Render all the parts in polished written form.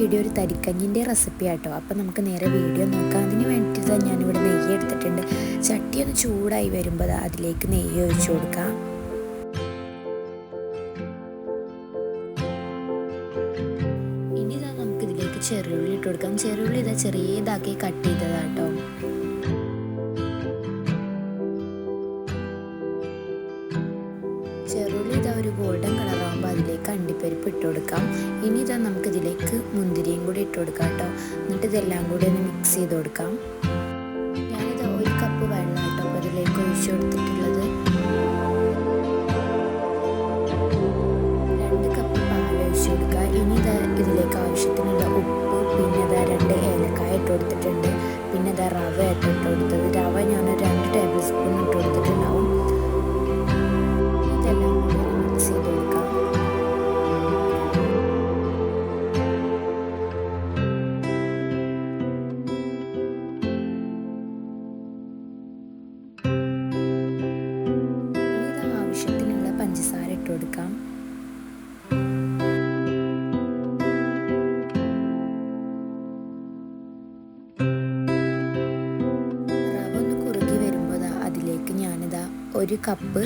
Video ഒരു തരിക്കഞ്ഞിൻ്റെ recipe ആട്ടോ. അപ്പോൾ നമുക്ക് നേരെ വീഡിയോ നോക്കാം. അതിന് വേണ്ടിയിട്ട് ഞാനിവിടെ നെയ്യ് എടുത്തിട്ടുണ്ട്. ചട്ടി ഒന്ന് ചൂടായി വരുമ്പോൾ അതിലേക്ക് നെയ്യ് ഒഴിച്ചു കൊടുക്കാം. ഇനി നമുക്കിതിലേക്ക് ചെറുള്ളി ഇട്ട് കൊടുക്കാം. ചെറുള്ളി ചെറിയതാക്കി കട്ട് ചെയ്തതാട്ടോ. ചെറുള്ളി ഒരു ഗോൾഡൻ കളറാകുമ്പോൾ അതിലേക്ക് അണ്ടിപ്പരിപ്പ് ഇട്ട് കൊടുക്കാം. ഇനി നമുക്കിതിലേക്ക് മുന്തിരിയും കൂടി ഇട്ട് കൊടുക്കാം കേട്ടോ. എന്നിട്ട് ഇതെല്ലാം കൂടി ഒന്ന് മിക്സ് ചെയ്ത് കൊടുക്കാം. ഞാനിത് 1 കപ്പ് വെള്ളം കേട്ടോ അപ്പോൾ അതിലേക്ക് ഒഴിച്ചു കൊടുത്തിട്ടുള്ളത്. 2 കപ്പ് പാൽ ഒഴിച്ചു കൊടുക്കുക. ഇനി ഇതിലേക്ക് ആവശ്യത്തിനുള്ള ഉപ്പ്, പിന്നെ 2 ഏലക്കായ ഇട്ട് കൊടുത്തിട്ടുണ്ട്. പിന്നെ റവ ഇട്ട് കൊടുത്തത്. റവ ഞാൻ 2 ടേബിൾ സ്പൂൺ ഇട്ട് കൊടുത്തിട്ടുണ്ടാവും. ആവശ്യത്തിനുള്ള പഞ്ചസാര ഇട്ട് കൊടുക്കാം. റവ ഒന്ന് കുറുകി വരുമ്പോൾ അതിലേക്ക് ഞാനിതാ 1 കപ്പ്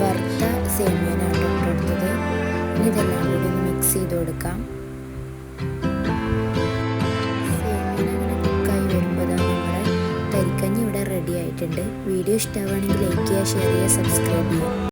വറുത്ത സേമിയനാണ് ഇട്ട് കൊടുത്തത്. ഇനി ഇതെല്ലാം കൂടി ഒന്ന് മിക്സ് ചെയ്ത് കൊടുക്കാം. സേമിയൻ അങ്ങനെ കുക്കായി വരുമ്പോൾ നമ്മുടെ തരിക്കഞ്ഞി ഇവിടെ റെഡി ആയിട്ടുണ്ട്. വീഡിയോ ഇഷ്ടമാവുകയാണെങ്കിൽ ലൈക്ക് ചെയ്യുക, ഷെയർ ചെയ്യുക, സബ്സ്ക്രൈബ് ചെയ്യുക.